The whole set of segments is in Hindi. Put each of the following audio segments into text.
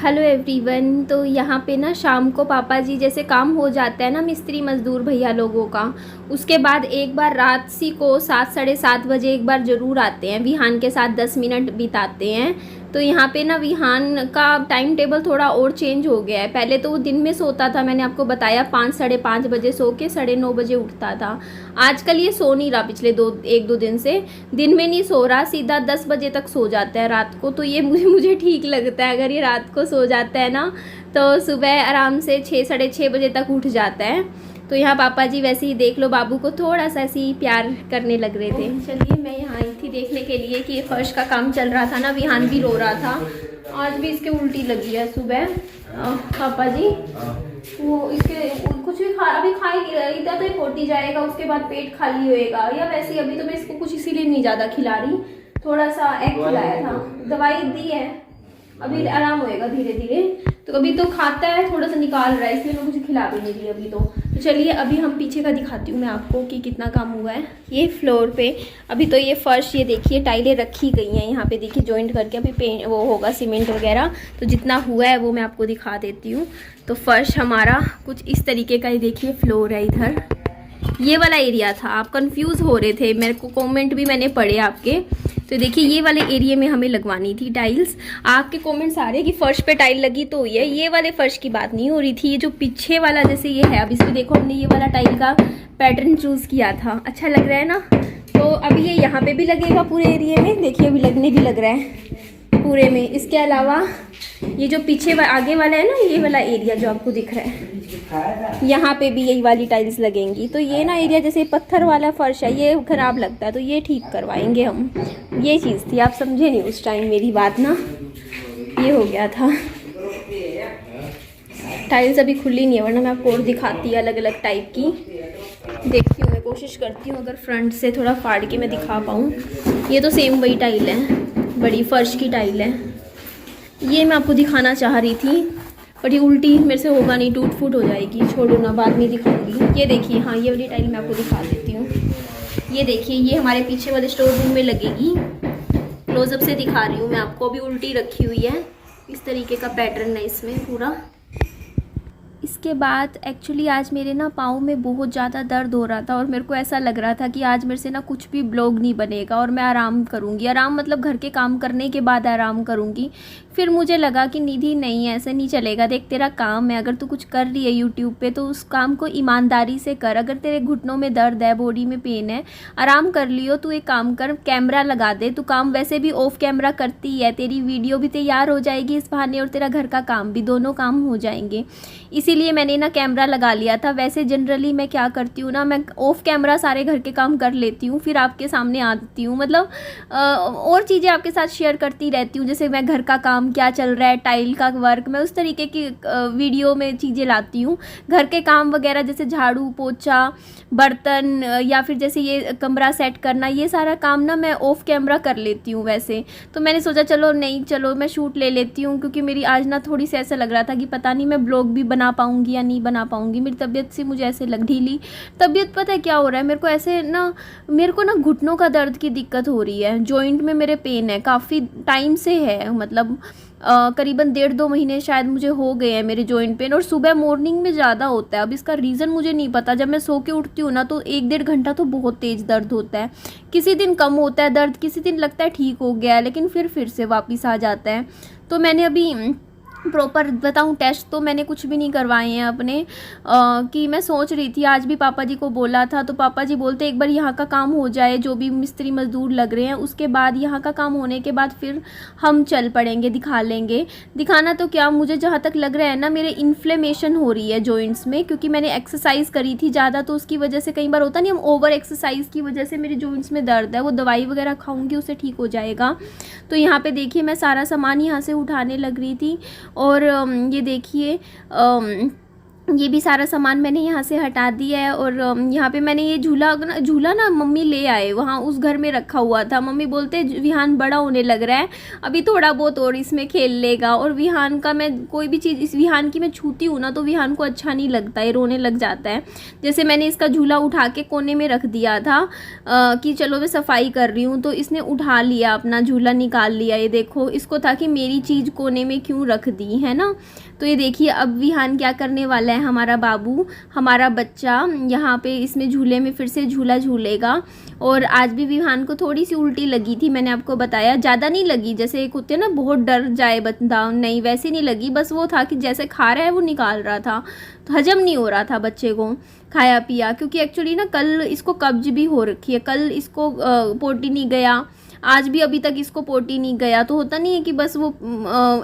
Hello everyone. तो यहाँ पे ना शाम को पापा जी जैसे काम हो जाता है ना मिस्त्री मज़दूर भैया लोगों का, उसके बाद एक बार रात सी को 7 साढ़े 7 बजे एक बार ज़रूर आते हैं। विहान के साथ 10 मिनट बिताते हैं। तो यहाँ पे ना विहान का टाइम टेबल थोड़ा और चेंज हो गया है। पहले तो वो दिन में सोता था, मैंने आपको बताया 5 साढ़े 5 बजे सो के 9:30 बजे उठता था। आजकल ये सो नहीं रहा, पिछले 1-2 दिन से दिन में नहीं सो रहा, सीधा 10 बजे तक सो जाता है रात को। तो ये मुझे ठीक लगता है, अगर ये रात को सो जाता है ना तो सुबह आराम से 6 साढ़े 6 बजे तक उठ जाता है। तो यहाँ पापा जी वैसे ही देख लो बाबू को थोड़ा सा ऐसे ही प्यार करने लग रहे थे। चलिए मैं यहाँ आई थी देखने के लिए कि फर्श का काम चल रहा था ना, विहान भी रो रहा था। आज भी इसके उल्टी लगी है सुबह। पापा जी वो इसके कुछ भी अभी खा ही नहीं रहा, इधर तो ये पोटी जाएगा, उसके बाद पेट खाली होएगा। या वैसे अभी तो मैं इसको कुछ इसीलिए नहीं ज़्यादा खिला रही, थोड़ा सा एग खिलाया था, दवाई दी है, अभी आराम होएगा धीरे धीरे। तो अभी तो खाता है, थोड़ा सा निकाल रहा है, इसलिए मैं कुछ खिला भी नहीं रही अभी तो चलिए अभी हम पीछे का दिखाती हूँ मैं आपको कि कितना काम हुआ है। ये फ्लोर पे अभी तो ये फर्श, ये देखिए टाइलें रखी गई हैं यहाँ पे, देखिए जॉइंट करके, अभी पेंट वो होगा सीमेंट वगैरह, तो जितना हुआ है वो मैं आपको दिखा देती हूँ। तो फर्श हमारा कुछ इस तरीके का ही देखिए फ्लोर है। इधर ये वाला एरिया था, आप कंफ्यूज हो रहे थे, मेरे को कमेंट भी मैंने पढ़े आपके। तो देखिए ये वाले एरिया में हमें लगवानी थी टाइल्स। आपके कमेंट्स आ रहे हैं कि फर्श पे टाइल लगी तो ये वाले फर्श की बात नहीं हो रही थी, ये जो पीछे वाला जैसे ये है, अब इसमें देखो हमने ये वाला टाइल का पैटर्न चूज़ किया था, अच्छा लग रहा है ना। तो अभी ये यहाँ पे भी लगेगा पूरे एरिया में, देखिए अभी लगने भी लग रहा है पूरे में। इसके अलावा ये जो पीछे आगे वाला है ना, ये वाला एरिया जो आपको दिख रहा है, यहाँ पे भी यही वाली टाइल्स लगेंगी। तो ये ना एरिया जैसे पत्थर वाला फर्श है, ये खराब लगता है, तो ये ठीक करवाएंगे हम। ये चीज़ थी, आप समझे नहीं उस टाइम मेरी बात ना, ये हो गया था। टाइल्स अभी खुली नहीं है, वरना मैं आपको और दिखाती अलग अलग टाइप की। देखती हूँ, मैं कोशिश करती हूँ अगर फ्रंट से थोड़ा फाड़ के मैं दिखा पाऊँ। ये तो सेम वही टाइल है, बड़ी फर्श की टाइल है। ये मैं आपको दिखाना चाह रही थी, पर ये उल्टी मेरे से होगा नहीं, टूट फूट हो जाएगी, छोड़ो ना, बाद में दिखाऊंगी। ये देखिए, हाँ ये वाली टाइल मैं आपको दिखा देती हूँ। ये देखिए, ये हमारे पीछे वाले स्टोर रूम में लगेगी। क्लोजअप से दिखा रही हूँ मैं आपको, अभी उल्टी रखी हुई है, इस तरीके का पैटर्न है इसमें पूरा। इसके बाद एक्चुअली आज मेरे ना पाँव में बहुत ज़्यादा दर्द हो रहा था, और मेरे को ऐसा लग रहा था कि आज मेरे से ना कुछ भी ब्लॉग नहीं बनेगा और मैं आराम करूँगी। आराम मतलब घर के काम करने के बाद आराम करूँगी। फिर मुझे लगा कि निधि नहीं, ऐसे नहीं चलेगा, देख तेरा काम है, अगर तू कुछ कर रही है यूट्यूब पे तो उस काम को ईमानदारी से कर। अगर तेरे घुटनों में दर्द है, बॉडी में पेन है, आराम कर लियो, तू एक काम कर, कैमरा लगा दे। तू काम वैसे भी ऑफ कैमरा करती है, तेरी वीडियो भी तैयार हो जाएगी इस बहाने और तेरा घर का काम भी, दोनों काम हो जाएंगे। इसीलिए मैंने ना कैमरा लगा लिया था। वैसे जनरली मैं क्या करती हूँ ना, मैं ऑफ कैमरा सारे घर के काम कर लेती हूँ, फिर आपके सामने आती हूँ, मतलब और चीज़ें आपके साथ शेयर करती रहती हूँ। जैसे मैं घर का काम क्या चल रहा है, टाइल का वर्क, मैं उस तरीके की वीडियो में चीज़ें लाती हूँ। घर के काम वगैरह जैसे झाड़ू पोछा, बर्तन, या फिर जैसे ये कमरा सेट करना, ये सारा काम ना मैं ऑफ कैमरा कर लेती हूँ वैसे। तो मैंने सोचा चलो मैं शूट ले लेती हूँ, क्योंकि मेरी आज ना थोड़ी सी ऐसा लग रहा था कि पता नहीं मैं ब्लॉग भी बना पाऊँगी या नहीं बना पाऊँगी। मेरी तबीयत से मुझे ऐसे लग ढीली तबीयत, पता है क्या हो रहा है मेरे को, ऐसे ना मेरे को ना घुटनों का दर्द की दिक्कत हो रही है, जॉइंट में मेरे पेन है, काफ़ी टाइम से है, मतलब करीबन 1.5-2 महीने शायद मुझे हो गए हैं मेरे जॉइंट पेन, और सुबह मॉर्निंग में ज़्यादा होता है। अब इसका रीज़न मुझे नहीं पता, जब मैं सो के उठती हूँ ना तो 1-1.5 घंटा तो बहुत तेज़ दर्द होता है। किसी दिन कम होता है दर्द, किसी दिन लगता है ठीक हो गया है, लेकिन फिर से वापस आ जाता है। तो मैंने अभी प्रॉपर बताऊं, टेस्ट तो मैंने कुछ भी नहीं करवाए हैं अपने, कि मैं सोच रही थी, आज भी पापा जी को बोला था, तो पापा जी बोलते एक बार यहाँ का काम हो जाए, जो भी मिस्त्री मजदूर लग रहे हैं, उसके बाद यहाँ का काम होने के बाद फिर हम चल पड़ेंगे, दिखा लेंगे। दिखाना तो क्या, मुझे जहाँ तक लग रहा है ना, मेरे इन्फ्लेमेशन हो रही है जॉइंट्स में, क्योंकि मैंने एक्सरसाइज करी थी ज़्यादा, तो उसकी वजह से, कई बार होता नहीं हम ओवर एक्सरसाइज की वजह से मेरे जॉइंट्स में दर्द है, वो दवाई वगैरह खाऊंगी उससे ठीक हो जाएगा। तो यहाँ पे देखिए मैं सारा सामान यहाँ से उठाने लग रही थी, और ये देखिए ये भी सारा सामान मैंने यहाँ से हटा दिया है। और यहाँ पे मैंने ये झूला ना मम्मी ले आए, वहाँ उस घर में रखा हुआ था। मम्मी बोलते विहान बड़ा होने लग रहा है, अभी थोड़ा बहुत और इसमें खेल लेगा। और विहान का मैं कोई भी चीज़ इस विहान की मैं छूती हूँ ना तो विहान को अच्छा नहीं लगता है, रोने लग जाता है। जैसे मैंने इसका झूला उठा के कोने में रख दिया था कि चलो मैं सफाई कर रही हूँ, तो इसने उठा लिया, अपना झूला निकाल लिया। ये देखो, इसको था कि मेरी चीज़ कोने में क्यों रख दी है ना। तो ये देखिए अब विहान क्या करने वाला है, हमारा बाबू, हमारा बच्चा यहाँ पे इसमें झूले में फिर से झूला झूलेगा। और आज भी विहान को थोड़ी सी उल्टी लगी थी, मैंने आपको बताया, ज़्यादा नहीं लगी, जैसे एक होते हैं ना बहुत डर जाए बंदा, नहीं वैसे नहीं लगी, बस वो था कि जैसे खा रहा है वो निकाल रहा था, तो हजम नहीं हो रहा था बच्चे को खाया पिया। क्योंकि एक्चुअली ना कल इसको कब्ज भी हो रखी है, कल इसको पोटी नहीं गया, आज भी अभी तक इसको पोटी नहीं गया। तो होता नहीं है कि बस वो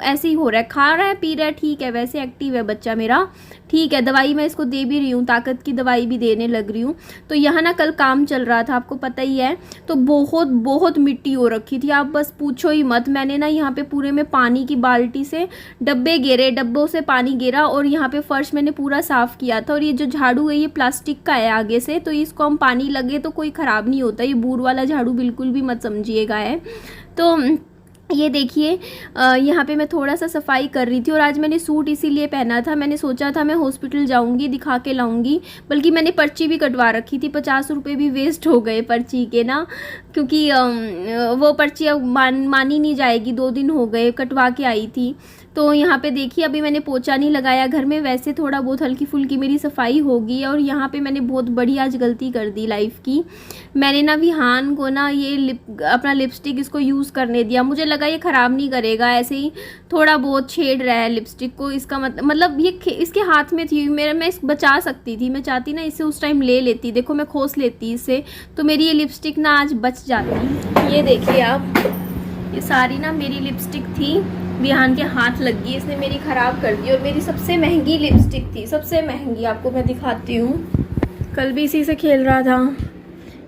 ऐसे ही हो रहा है, खा रहा है पी रहा है, ठीक है, वैसे एक्टिव है बच्चा मेरा, ठीक है। दवाई मैं इसको दे भी रही हूँ, ताकत की दवाई भी देने लग रही हूँ। तो यहाँ ना कल काम चल रहा था, आपको पता ही है, तो बहुत बहुत मिट्टी हो रखी थी, आप बस पूछो ही मत। मैंने ना यहाँ पे पूरे में पानी की बाल्टी से डब्बे गेरे, डब्बों से पानी गिरा, और यहाँ पे फर्श मैंने पूरा साफ़ किया था। और ये जो झाड़ू है ये प्लास्टिक का है आगे से, तो इसको हम पानी लगे तो कोई ख़राब नहीं होता, ये बूर वाला झाड़ू बिल्कुल भी मत समझिएगा है। तो ये देखिए यहाँ पे मैं थोड़ा सा सफाई कर रही थी। और आज मैंने सूट इसीलिए पहना था, मैंने सोचा था मैं हॉस्पिटल जाऊँगी, दिखा के लाऊंगी, बल्कि मैंने पर्ची भी कटवा रखी थी, 50 रुपये भी वेस्ट हो गए पर्ची के ना, क्योंकि वो पर्ची अब मानी नहीं जाएगी, 2 दिन हो गए कटवा के आई थी। तो यहाँ पे देखिए अभी मैंने पोछा नहीं लगाया घर में, वैसे थोड़ा बहुत हल्की फुल्की मेरी सफाई होगी। और यहाँ पे मैंने बहुत बड़ी आज गलती कर दी लाइफ की, मैंने ना विहान को ना ये अपना लिपस्टिक इसको यूज़ करने दिया, मुझे लगा ये ख़राब नहीं करेगा, ऐसे ही थोड़ा बहुत छेड़ रहा है लिपस्टिक को, इसका मतलब ये इसके हाथ में थी, मैं बचा सकती थी, मैं चाहती ना इससे उस टाइम ले लेती, देखो मैं खोस लेती इससे, तो मेरी ये लिपस्टिक ना आज बच जाती। ये देखिए आप, ये सारी ना मेरी लिपस्टिक थी, विहान के हाथ लग गई, इसने मेरी ख़राब कर दी। और मेरी सबसे महंगी लिपस्टिक थी, सबसे महंगी, आपको मैं दिखाती हूँ, कल भी इसी से खेल रहा था,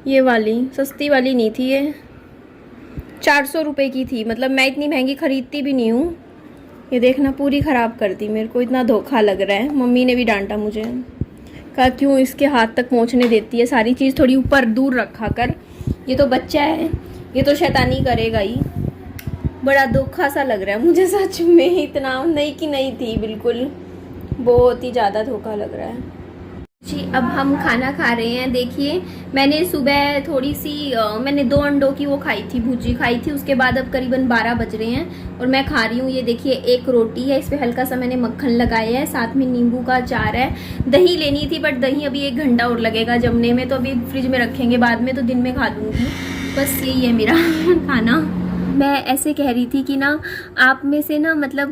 ये वाली, सस्ती वाली नहीं थी ये, 400 रुपये की थी, मतलब मैं इतनी महंगी ख़रीदती भी नहीं हूँ। ये देखना पूरी ख़राब कर दी, मेरे को इतना धोखा लग रहा है। मम्मी ने भी डांटा मुझे, कहा क्यों इसके हाथ तक पहुँचने देती है, सारी चीज़ थोड़ी ऊपर दूर रखा कर, ये तो बच्चा है, ये तो शैतानी करेगा ही। बड़ा धोखा सा लग रहा है मुझे सच में, इतना नहीं कि नहीं थी बिल्कुल, बहुत ही ज़्यादा धोखा लग रहा है जी। अब हम खाना खा रहे हैं। देखिए मैंने सुबह थोड़ी सी मैंने 2 अंडों की वो खाई थी, भुजी खाई थी, उसके बाद अब करीबन 12 बज रहे हैं और मैं खा रही हूँ। ये देखिए एक रोटी है, इस पर हल्का सा मैंने मक्खन लगाया है, साथ में नींबू का अचार है। दही लेनी थी बट दही अभी 1 घंटा और लगेगा जमने में, तो अभी फ्रिज में रखेंगे, बाद में तो दिन में खा लूँगी। बस यही है मेरा खाना। मैं ऐसे कह रही थी कि ना आप में से ना मतलब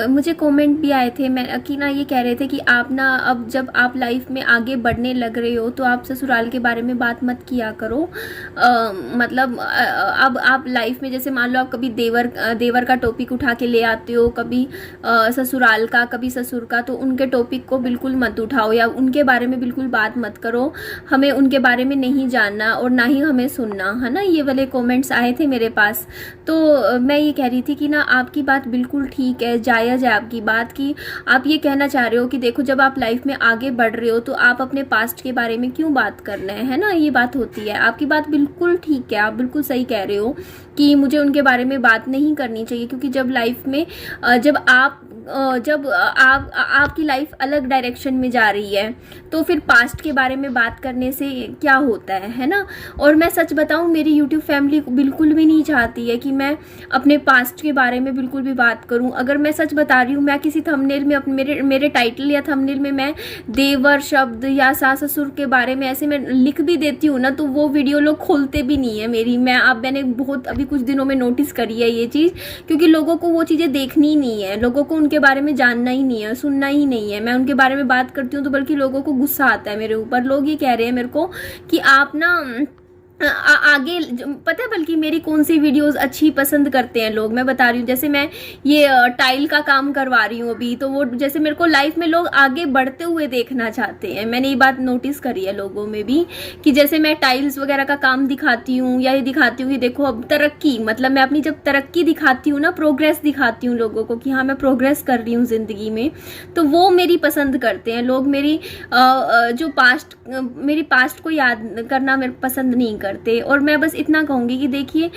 मुझे कमेंट भी आए थे मैं कि ना ये कह रहे थे कि आप ना अब जब आप लाइफ में आगे बढ़ने लग रहे हो तो आप ससुराल के बारे में बात मत किया करो। मतलब अब आप लाइफ में जैसे मान लो आप कभी देवर का टॉपिक उठा के ले आते हो, कभी ससुराल का, कभी ससुर का, तो उनके टॉपिक को बिल्कुल मत उठाओ या उनके बारे में बिल्कुल बात मत करो। हमें उनके बारे में नहीं जानना और ना ही हमें सुनना, है ना। ये वाले कमेंट्स आए थे मेरे पास। तो मैं ये कह रही थी कि ना आपकी बात बिल्कुल ठीक है, जायज़ है आपकी बात कि आप ये कहना चाह रहे हो कि देखो जब आप लाइफ में आगे बढ़ रहे हो तो आप अपने पास्ट के बारे में क्यों बात कर रहे हैं, है ना। ये बात होती है, आपकी बात बिल्कुल ठीक है, आप बिल्कुल सही कह रहे हो कि मुझे उनके बारे में बात नहीं करनी चाहिए, क्योंकि जब लाइफ में जब आपकी लाइफ अलग डायरेक्शन में जा रही है तो फिर पास्ट के बारे में बात करने से क्या होता है ना। और मैं सच बताऊं, मेरी यूट्यूब फैमिली बिल्कुल भी नहीं चाहती है कि मैं अपने पास्ट के बारे में बिल्कुल भी बात करूं। अगर मैं सच बता रही हूं, मैं किसी थंबनेल में मेरे टाइटल या थंबनेल में मैं देवर शब्द या सास ससुर के बारे में ऐसे मैं लिख भी देती हूँ ना, तो वो वीडियो लोग खोलते भी नहीं है मेरी। मैंने बहुत अभी कुछ दिनों में नोटिस करी है ये चीज़, क्योंकि लोगों को वो चीज़ें देखनी ही नहीं है, लोगों को उनके बारे में जानना ही नहीं है, सुनना ही नहीं है। मैं उनके बारे में बात करती हूँ तो बल्कि लोगों को गुस्सा आता है मेरे ऊपर। लोग ये कह रहे हैं मेरे को कि आप ना आगे पता है बल्कि मेरी कौन सी वीडियोस अच्छी पसंद करते हैं लोग, मैं बता रही हूँ। जैसे मैं ये टाइल का काम करवा रही हूँ अभी, तो वो जैसे मेरे को लाइफ में लोग आगे बढ़ते हुए देखना चाहते हैं। मैंने ये बात नोटिस करी है लोगों में भी कि जैसे मैं टाइल्स वगैरह का काम दिखाती हूँ या ये दिखाती हूँ कि देखो अब तरक्की, मतलब मैं अपनी जब तरक्की दिखाती हूँ ना, प्रोग्रेस दिखाती हूँ लोगों को कि हाँ मैं प्रोग्रेस कर रही हूँ ज़िंदगी में, तो वो मेरी पसंद करते हैं लोग। मेरी जो मेरी पास्ट को याद करना मेरे पसंद नहीं करते। और मैं बस इतना कहूँगी कि देखिए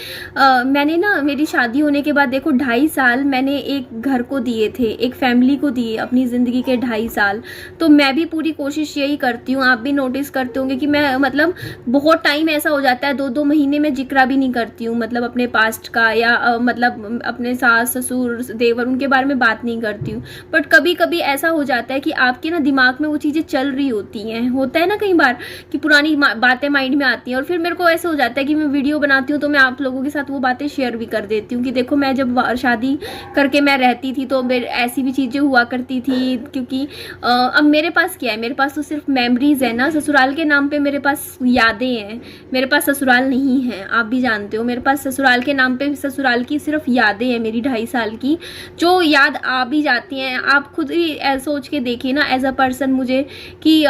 मैंने ना मेरी शादी होने के बाद देखो 2.5 साल मैंने एक घर को दिए थे, एक फैमिली को दिए अपनी ज़िंदगी के 2.5 साल। तो मैं भी पूरी कोशिश यही करती हूँ, आप भी नोटिस करते होंगे कि मैं मतलब बहुत टाइम ऐसा हो जाता है 2-2 महीने में जिक्र भी नहीं करती हूँ मतलब अपने पास्ट का, या मतलब अपने सास ससुर देवर उनके बारे में बात नहीं करती हूँ। बट कभी कभी ऐसा हो जाता है कि आपके ना दिमाग में वो चीज़ें चल रही होती हैं, होता है ना कई बार कि पुरानी बातें माइंड में आती हैं, और फिर मेरे को ऐसा हो जाता है कि मैं वीडियो बनाती हूँ तो मैं आप लोगों के साथ वो बातें शेयर भी कर देती हूँ कि देखो मैं जब शादी करके मैं रहती थी तो मेरे ऐसी भी चीज़ें हुआ करती थी। क्योंकि अब मेरे पास क्या है, मेरे पास तो सिर्फ मेमोरीज है ना, ससुराल के नाम पे मेरे पास यादें हैं, मेरे पास ससुराल नहीं है, आप भी जानते हो। मेरे पास ससुराल के नाम पे ससुराल की सिर्फ यादें हैं मेरी 2.5 साल की, जो याद आ भी जाती हैं। आप खुद ही सोच के देखिए ना एज अ पर्सन मुझे कि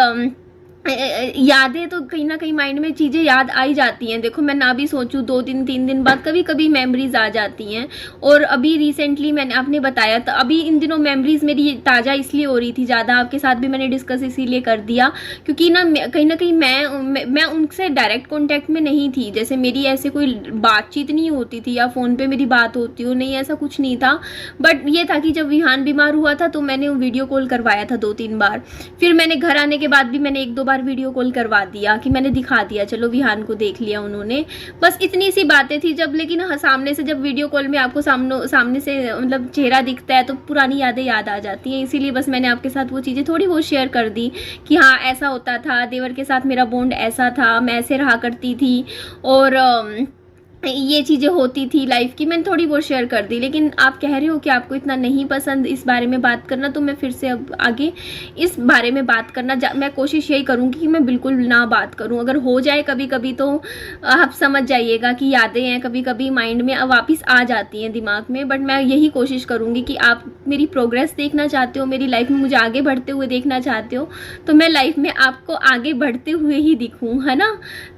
यादें तो कहीं ना कहीं माइंड में चीज़ें याद आई जाती हैं। देखो मैं ना भी सोचूं 2 दिन 3 दिन बाद कभी कभी मेमोरीज आ जाती हैं। और अभी रिसेंटली मैंने आपने बताया तो अभी इन दिनों मेमोरीज मेरी ताज़ा इसलिए हो रही थी ज़्यादा, आपके साथ भी मैंने डिस्कस इसीलिए कर दिया क्योंकि ना कहीं मैं उनसे डायरेक्ट कॉन्टैक्ट में नहीं थी। जैसे मेरी ऐसे कोई बातचीत नहीं होती थी या फ़ोन पर मेरी बात होती हो, नहीं ऐसा कुछ नहीं था। बट ये था कि जब विहान बीमार हुआ था तो मैंने वीडियो कॉल करवाया था 2-3 बार। फिर मैंने घर आने के बाद भी मैंने 1-2 बार वीडियो कॉल करवा दिया कि मैंने दिखा दिया, चलो विहान को देख लिया उन्होंने, बस इतनी सी बातें थी जब। लेकिन हाँ सामने से जब वीडियो कॉल में आपको सामने से मतलब चेहरा दिखता है तो पुरानी यादें याद आ जाती हैं। इसीलिए बस मैंने आपके साथ वो चीज़ें थोड़ी बहुत शेयर कर दी कि हाँ ऐसा होता था, देवर के साथ मेरा बॉन्ड ऐसा था, मैं ऐसे रहा करती थी और ये चीज़ें होती थी लाइफ की, मैंने थोड़ी बहुत शेयर कर दी। लेकिन आप कह रहे हो कि आपको इतना नहीं पसंद इस बारे में बात करना, तो मैं फिर से अब आगे इस बारे में बात करना मैं कोशिश यही करूँगी कि मैं बिल्कुल ना बात करूँ। अगर हो जाए कभी कभी तो आप समझ जाइएगा कि यादें हैं कभी कभी माइंड में वापस आ जाती हैं दिमाग में। बट मैं यही कोशिश करूँगी कि आप मेरी प्रोग्रेस देखना चाहते हो, मेरी लाइफ में मुझे आगे बढ़ते हुए देखना चाहते हो, तो मैं लाइफ में आपको आगे बढ़ते हुए ही दिखूँ, है ना।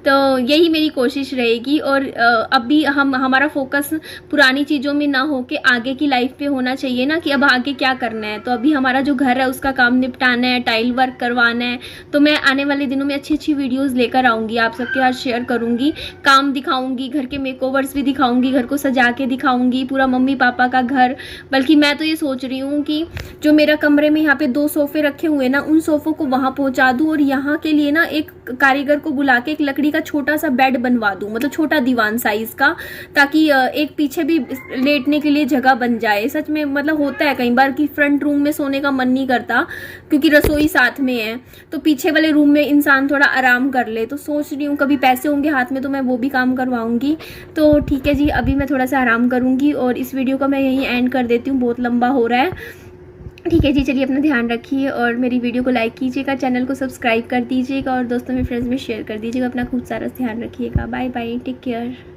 तो यही मेरी कोशिश रहेगी। और अब भी हमारा फोकस पुरानी चीज़ों में ना हो के आगे की लाइफ पे होना चाहिए ना, कि अब आगे क्या करना है। तो अभी हमारा जो घर है उसका काम निपटाना है, टाइल वर्क करवाना है। तो मैं आने वाले दिनों में अच्छी अच्छी वीडियोस लेकर आऊँगी, आप सबके साथ शेयर करूँगी, काम दिखाऊँगी, घर के मेकओवर्स भी दिखाऊँगी, घर को सजा के दिखाऊँगी, पूरा मम्मी पापा का घर। बल्कि मैं तो ये सोच रही हूँ कि जो मेरा कमरे में यहाँ पे 2 सोफ़े रखे हुए ना, उन सोफ़ों को वहाँ पहुँचा दूँ और यहाँ के लिए ना एक कारीगर को बुला के एक लकड़ी का छोटा सा बेड बनवा दूँ, मतलब छोटा दीवान साइज़ का, ताकि एक पीछे भी लेटने के लिए जगह बन जाए। सच में मतलब होता है कई बार कि फ्रंट रूम में सोने का मन नहीं करता क्योंकि रसोई साथ में है, तो पीछे वाले रूम में इंसान थोड़ा आराम कर ले। तो सोच रही हूँ कभी पैसे होंगे हाथ में तो मैं वो भी काम करवाऊंगी। तो ठीक है जी, अभी मैं थोड़ा सा आराम करूंगी और इस वीडियो का मैं यहीं एंड कर देती हूँ, बहुत लंबा हो रहा है। ठीक है जी, चलिए अपना ध्यान रखिए और मेरी वीडियो को लाइक कीजिएगा, चैनल को सब्सक्राइब कर दीजिएगा और दोस्तों में फ्रेंड्स में शेयर कर दीजिएगा। अपना खूब सारा ध्यान रखिएगा। Bye bye, take care.